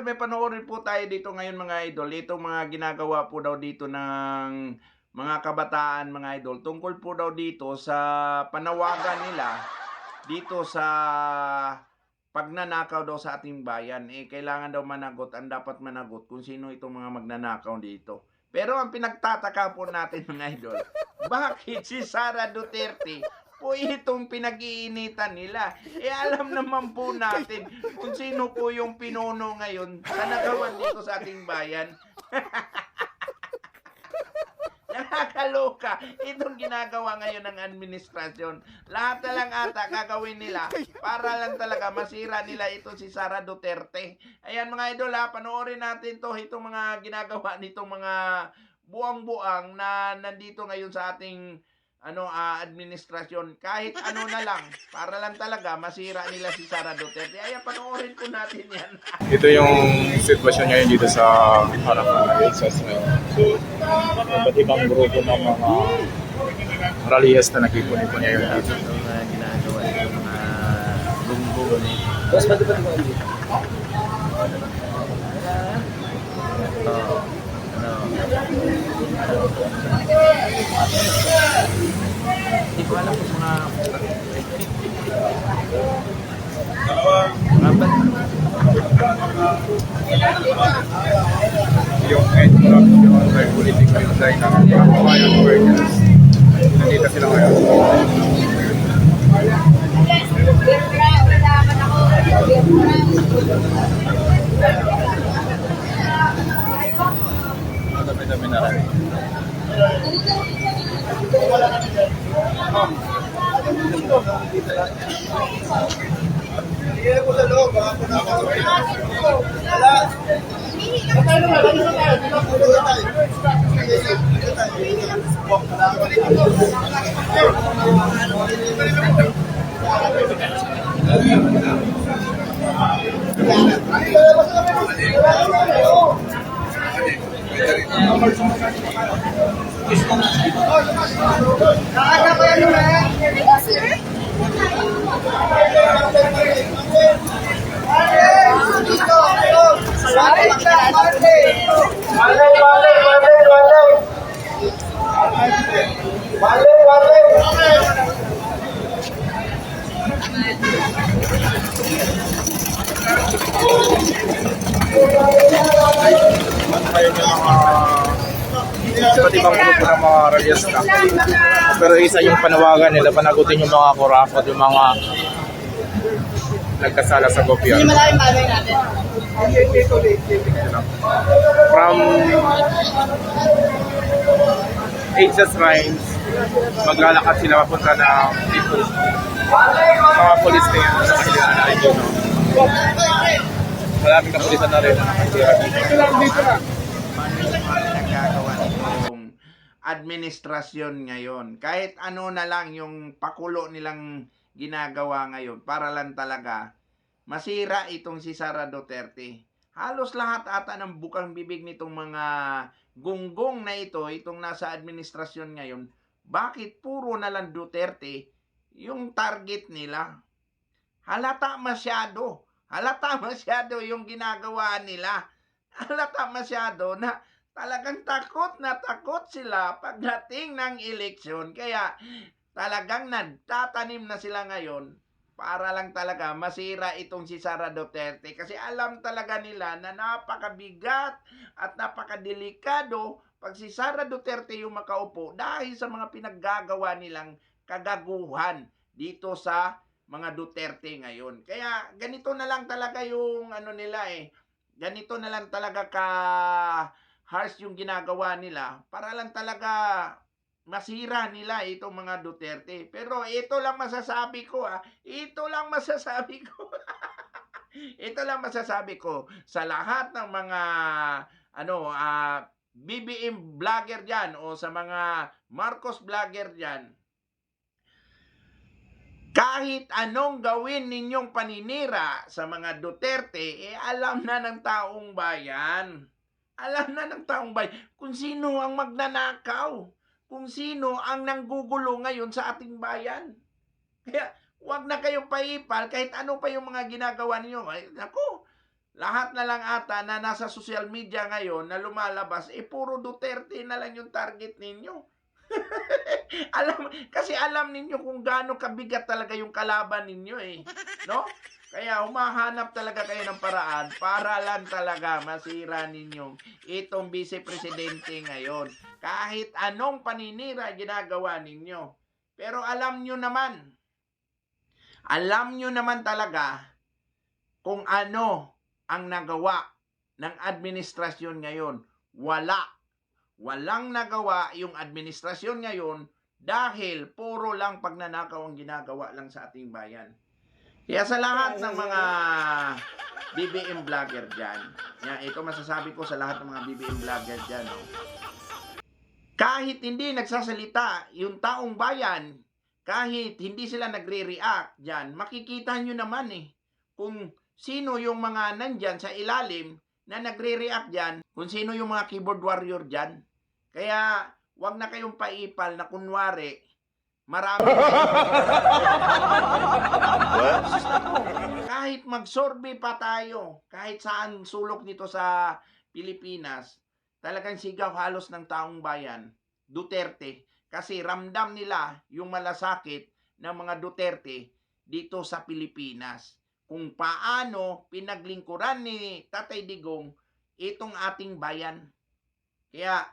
may panoorin po tayo dito ngayon mga idol. Itong mga ginagawa po daw dito ng mga kabataan mga idol. Tungkol po daw dito sa panawagan nila dito sa pagnanakaw daw sa ating bayan. Kailangan daw managot, ang dapat managot kung sino itong mga magnanakaw dito. Pero ang pinagtataka po natin mga idol, bakit si Sara Duterte po itong pinag-iinitan nila? Alam naman po natin kung sino po yung pinuno ngayon sa nagawan dito sa ating bayan. Nakakaloka itong ginagawa ngayon ng administrasyon. Lahat na lang ata gagawin nila para lang talaga masira nila ito si Sara Duterte. Ayan mga idol panoorin natin to, itong mga ginagawa nitong mga buang-buang na nandito ngayon sa ating administrasyon. Kahit ano na lang para lang talaga masira nila si Sara Duterte. Ayan, panoorin po natin yan. Ito yung sitwasyon ngayon dito sa harapan ng SSM. So, iba't ibang grupo ng mga rallyes na nagkipon-ipon ngayon dito. Ito mga ginagawa ng mga gunggong eh. Hindi ko alam kung mga Yung end corruption by political design ng mga kawayan workers. Nandito sila ngayon. Dami-dami na rin. Hindi ko sa loob, baka po na ako. Ngayon yung mga iba't ibang grupo ng mga rallyista. Pero isa yung panawagan nila, panagutin yung mga kurapot, yung mga nagkasala sa gobyerno. From HS Rhymes, maglalakad sila papunta ng People's mga polis na yan sa kanilang na rin yun. Maraming kapulisan na rin na nakatira dito. Paano yung mga nagagawa nitong administrasyon ngayon? Kahit ano na lang yung pakulo nilang ginagawa ngayon para lang talaga masira itong si Sara Duterte. Halos lahat ata ng bukang bibig nitong mga gunggong na ito, itong nasa administrasyon ngayon, bakit puro na lang Duterte yung target nila? Halata masyado yung ginagawa nila. Halata masyado na talagang takot na takot sila pagdating ng eleksyon. Kaya talagang nagtatanim na sila ngayon para lang talaga masira itong si Sara Duterte. Kasi alam talaga nila na napakabigat at napakadelikado pag si Sara Duterte yung makaupo dahil sa mga pinaggagawa nilang kagaguhan dito sa mga Duterte ngayon. Kaya ganito na lang talaga yung nila ganito na lang talaga ka harsh yung ginagawa nila para lang talaga masira nila itong mga Duterte. Pero ito lang masasabi ko ito lang masasabi ko. Ito lang masasabi ko sa lahat ng mga BBM vlogger diyan o sa mga Marcos vlogger diyan. Kahit anong gawin ninyong paninira sa mga Duterte, alam na ng taong bayan. Alam na ng taong bayan kung sino ang magnanakaw, kung sino ang nanggugulo ngayon sa ating bayan. Kaya huwag na kayong paipal kahit ano pa yung mga ginagawa ninyo. Naku, lahat na lang ata na nasa social media ngayon na lumalabas, puro Duterte na lang yung target ninyo. Kasi alam ninyo kung gaano kabigat talaga yung kalaban ninyo no? Kaya humahanap talaga kayo ng paraan para lang talaga masira ninyo itong vice presidente ngayon. Kahit anong paninira ginagawa ninyo. Pero alam nyo naman talaga kung ano ang nagawa ng administrasyon ngayon. Walang nagawa yung administrasyon ngayon dahil puro lang pagnanakaw ang ginagawa lang sa ating bayan. Kaya sa lahat ng mga BBM vlogger dyan, ito masasabi ko sa lahat ng mga BBM vlogger dyan, no? Kahit hindi nagsasalita yung taong bayan, kahit hindi sila nagre-react dyan, makikita nyo naman kung sino yung mga nandyan sa ilalim na nagre-react dyan, kung sino yung mga keyboard warrior dyan. Kaya, wag na kayong paipal na kunwari, marami kahit mag-survey pa tayo, kahit saan sulok dito sa Pilipinas, talagang sigaw halos ng taong bayan, Duterte. Kasi ramdam nila yung malasakit ng mga Duterte dito sa Pilipinas. Kung paano pinaglingkuran ni Tatay Digong itong ating bayan. Kaya,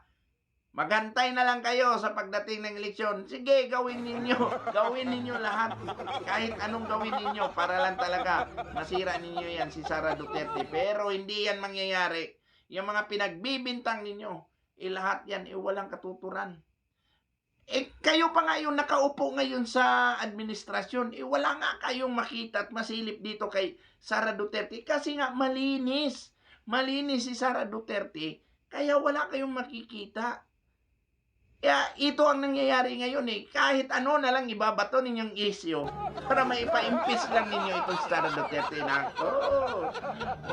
magantay na lang kayo sa pagdating ng eleksyon. Sige, gawin ninyo lahat. Kahit anong gawin ninyo para lang talaga masira ninyo yan si Sara Duterte. Pero hindi yan mangyayari. Yung mga pinagbibintang ninyo, lahat yan, walang katuturan. Kayo pa nga yung nakaupo ngayon sa administrasyon, wala nga kayong makita at masilip dito kay Sara Duterte. Kasi nga malinis si Sara Duterte, kaya wala kayong makikita. Kaya ito ang nangyayari ngayon Kahit ano na lang ibabato ninyong isyo para maipa-impis lang ninyo itong Sara Duterte. Nako,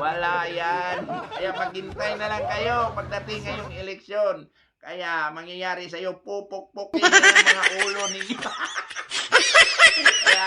wala yan. Kaya maghintay na lang kayo pagdating ngayong eleksyon. Kaya mangyayari sa iyo, pupok-pokin na yung mga ulo ninyo. Kaya